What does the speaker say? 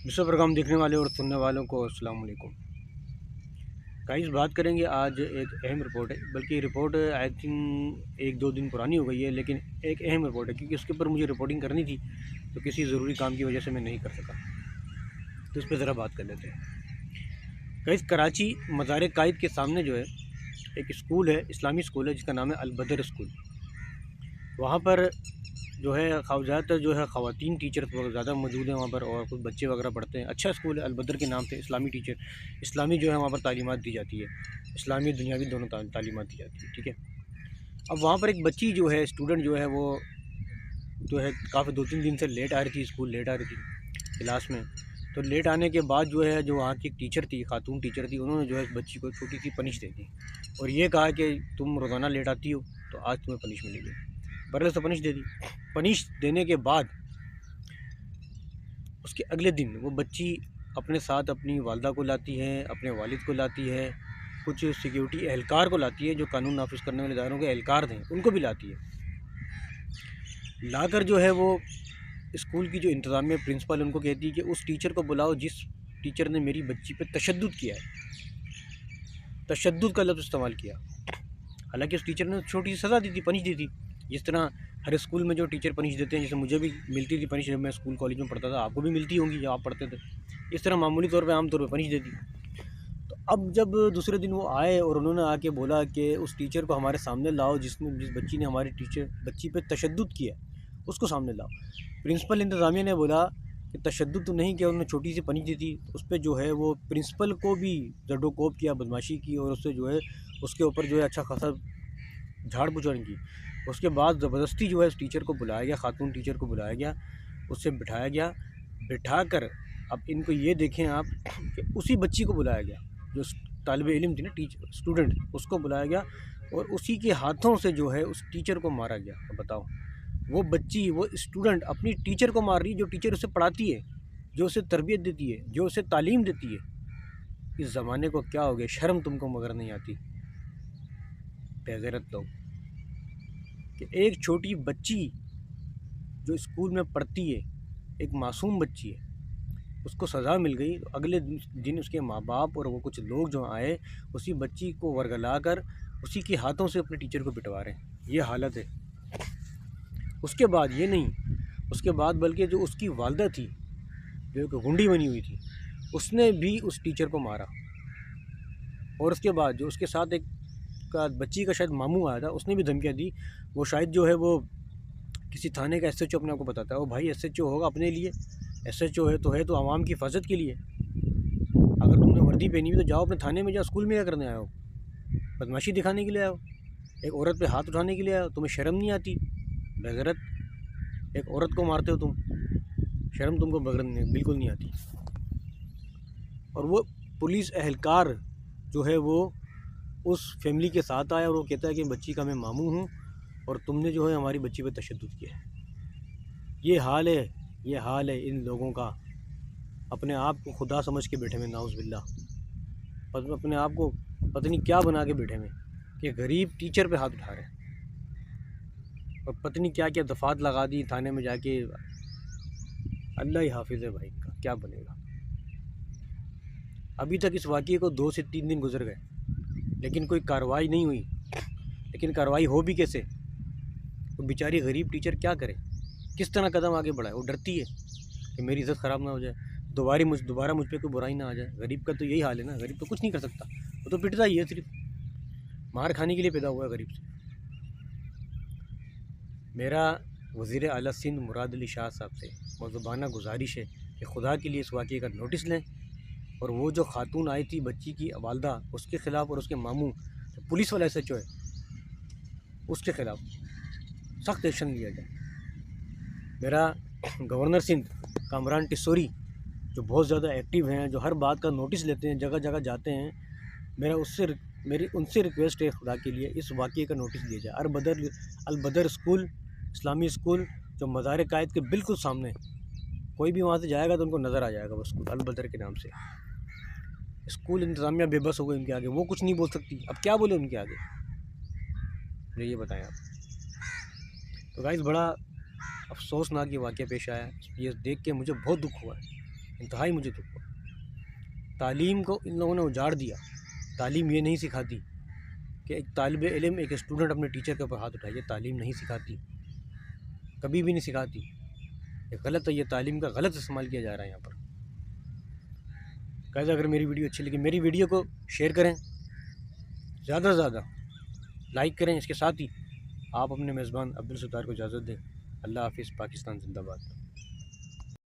دوسرا پروگرام دیکھنے والے اور سننے والوں کو السلام علیکم گائز، بات کریں گے آج ایک اہم رپورٹ ہے، بلکہ یہ رپورٹ آئی تھنک 1-2 دن پرانی ہو گئی ہے، لیکن ایک اہم رپورٹ ہے کیونکہ اس کے اوپر مجھے رپورٹنگ کرنی تھی تو کسی ضروری کام کی وجہ سے میں نہیں کر سکا، تو اس پہ ذرا بات کر لیتے ہیں۔ گائز، کراچی مزار قائد کے سامنے جو ہے ایک اسکول ہے، اسلامی اسکول ہے، جس کا نام ہے البدر اسکول۔ وہاں پر جو ہے زیادہ تر جو ہے خواتین ٹیچرز بہت زیادہ موجود ہیں وہاں پر، اور کچھ بچے وغیرہ پڑھتے ہیں۔ اچھا اسکول ہے البدر کے نام سے، اسلامی اسلامی جو ہے وہاں پر تعلیمات دی جاتی ہے، اسلامی دنیاوی دونوں تعلیمات دی جاتی ہے، ٹھیک ہے۔ اب وہاں پر ایک بچی جو ہے، اسٹوڈنٹ جو ہے، وہ جو ہے کافی 2-3 دن سے لیٹ آ رہی تھی، اسکول لیٹ آ رہی تھی کلاس میں۔ تو لیٹ آنے کے بعد جو ہے جو وہاں کی ٹیچر تھی، خاتون ٹیچر تھی، انہوں نے جو ہے اس بچی کو چھوٹی سی پنش دے دی اور یہ کہا کہ تم روزانہ لیٹ آتی ہو تو آج تمہیں پنش ملے گی۔ برعکس تو پنش دے دی۔ پنش دینے کے بعد اس کے اگلے دن وہ بچی اپنے ساتھ اپنی والدہ کو لاتی ہے، اپنے والد کو لاتی ہے، کچھ سیکیورٹی اہلکار کو لاتی ہے جو قانون نافذ کرنے والے اداروں کے اہلکار ہیں، ان کو بھی لاتی ہے۔ لا کر جو ہے وہ اسکول کی جو انتظامیہ پرنسپل ان کو کہتی ہے کہ اس ٹیچر کو بلاؤ جس ٹیچر نے میری بچی پہ تشدد کیا ہے، تشدد کا لفظ استعمال کیا۔ حالانکہ اس ٹیچر نے چھوٹی سی سزا دی تھی، پنش دی تھی، جس طرح ہر اسکول میں جو ٹیچر پنش دیتے ہیں، جیسے مجھے بھی ملتی تھی پنش جب میں اسکول کالج میں پڑھتا تھا، آپ کو بھی ملتی ہوں گی جب آپ پڑھتے تھے، اس طرح معمولی طور پہ عام طور پہ پنش دیتی۔ تو اب جب دوسرے دن وہ آئے اور انہوں نے آ کے بولا کہ اس ٹیچر کو ہمارے سامنے لاؤ جس بچی نے ہماری بچی پہ تشدد کیا، اس کو سامنے لاؤ۔ پرنسپل انتظامیہ نے بولا کہ تشدد تو نہیں کیا، انہوں نے چھوٹی سی پنش دی تھی، اس پہ جو ہے وہ پرنسپل کو بھی زد و کوب کیا، بدماشی کی، اور اس سے جو ہے اس کے اوپر جو ہے اچھا خاصا جھاڑ پوچھڑ کی۔ اس کے بعد زبردستی جو ہے اس ٹیچر کو بلایا گیا، خاتون ٹیچر کو بلایا گیا، اس سے بٹھایا گیا، بٹھا کر اب ان کو یہ دیکھیں آپ کہ اسی بچی کو بلایا گیا جو طالب علم تھی نا، اسٹوڈنٹ، اس کو بلایا گیا اور اسی کے ہاتھوں سے جو ہے اس ٹیچر کو مارا گیا۔ اب بتاؤ، وہ بچی، وہ اسٹوڈنٹ اپنی ٹیچر کو مار رہی ہے، جو ٹیچر اسے پڑھاتی ہے، جو اسے تربیت دیتی ہے، جو اسے تعلیم دیتی ہے۔ اس زمانے کو کیا ہو گیا؟ شرم تم کو مگر نہیں آتی بے غیرت لوگ، کہ ایک چھوٹی بچی جو اسکول میں پڑھتی ہے، ایک معصوم بچی ہے، اس کو سزا مل گئی، تو اگلے دن اس کے ماں باپ اور وہ کچھ لوگ جو آئے اسی بچی کو ورگلا کر اسی کے ہاتھوں سے اپنے ٹیچر کو پٹوا رہے ہیں۔ یہ حالت ہے۔ اس کے بعد یہ نہیں، اس کے بعد بلکہ جو اس کی والدہ تھی، جو ایک گنڈی بنی ہوئی تھی، اس نے بھی اس ٹیچر کو مارا، اور اس کے بعد جو اس کے ساتھ ایک بچی کا شاید ماموں آیا تھا، اس نے بھی دھمکیاں دی۔ وہ شاید جو ہے وہ کسی تھانے کا ایس ایچ او اپنے آپ کو بتاتا ہے، وہ بھائی ایس ایچ او ہوگا اپنے لیے، ایس ایچ او ہے تو عوام کی حفاظت کے لیے، اگر تم نے وردی پہنی ہوئی تو جاؤ اپنے تھانے میں، جاؤ، اسکول میں کیا کرنے آئے ہو؟ بدماشی دکھانے کے لیے آئے ہو؟ ایک عورت پہ ہاتھ اٹھانے کے لیے آئے ہو؟ تمہیں شرم نہیں آتی؟ بغیرت، ایک عورت کو مارتے ہو تم، شرم تم کو بالکل نہیں آتی۔ اور وہ پولیس اہلکار جو ہے وہ اس فیملی کے ساتھ آیا اور وہ کہتا ہے کہ بچی کا میں ماموں ہوں اور تم نے جو ہے ہماری بچی پہ تشدد کیا ہے۔ یہ حال ہے ان لوگوں کا، اپنے آپ کو خدا سمجھ کے بیٹھے میں، نعوذ باللہ، اپنے آپ کو پتہ نہیں کیا بنا کے بیٹھے میں کہ غریب ٹیچر پہ ہاتھ اٹھا رہے ہیں، اور پتہ نہیں کیا کیا دفعات لگا دی تھانے میں جا کے۔ اللہ ہی حافظ ہے بھائی، ان کا کیا بنے گا۔ ابھی تک اس واقعے کو 2 سے 3 دن گزر گئے لیکن کوئی کارروائی نہیں ہوئی۔ لیکن کارروائی ہو بھی کیسے؟ وہ بیچاری غریب ٹیچر کیا کرے، کس طرح قدم آگے بڑھائے؟ وہ ڈرتی ہے کہ میری عزت خراب نہ ہو جائے، دوبارہ مجھ پہ کوئی برائی نہ آ جائے۔ غریب کا تو یہی حال ہے نا، غریب تو کچھ نہیں کر سکتا، وہ تو پٹتا ہی ہے، صرف مار کھانے کے لیے پیدا ہوا ہے غریب سے۔ میرا وزیر اعلیٰ سندھ مراد علی شاہ صاحب سے مؤدبانہ گزارش ہے کہ خدا کے لیے اس واقعے کا نوٹس لیں، اور وہ جو خاتون آئی تھی بچی کی والدہ، اس کے خلاف، اور اس کے ماموں پولیس والا ایس ایچ او ہے، اس کے خلاف سخت ایکشن لیا جائے۔ میرا گورنر سندھ کامران ٹسوری، جو بہت زیادہ ایکٹیو ہیں، جو ہر بات کا نوٹس لیتے ہیں، جگہ جگہ جاتے ہیں، میری ان سے ریکویسٹ ہے خدا کے لیے اس واقعے کا نوٹس دیا جائے۔ البدر اسکول، اسلامی اسکول، جو مزار قائد کے بالکل سامنے، کوئی بھی وہاں سے جائے گا تو ان کو نظر آ جائے گا وہ اسکول البدر کے نام سے۔ اسکول انتظامیہ بے بس ہو گئی ان کے آگے، وہ کچھ نہیں بول سکتی، اب کیا بولے ان کے آگے؟ مجھے یہ بتائیں آپ۔ تو گائز، بڑا افسوسناک یہ واقعہ پیش آیا، یہ دیکھ کے مجھے بہت دکھ ہوا ہے انتہائی مجھے دکھ ہوا۔ تعلیم کو ان لوگوں نے اجاڑ دیا۔ تعلیم یہ نہیں سکھاتی کہ ایک طالب علم، ایک اسٹوڈنٹ اپنے ٹیچر کے اوپر ہاتھ اٹھائے، یہ تعلیم نہیں سکھاتی، کبھی بھی نہیں سکھاتی۔ یہ غلط ہے، یہ تعلیم کا غلط استعمال کیا جا رہا ہے یہاں پر۔ کہتے اگر میری ویڈیو اچھی لگی، میری ویڈیو کو شیئر کریں، زیادہ سے زیادہ لائک کریں۔ اس کے ساتھ ہی آپ اپنے میزبان عبدالستار کو اجازت دیں۔ اللہ حافظ۔ پاکستان زندہ باد۔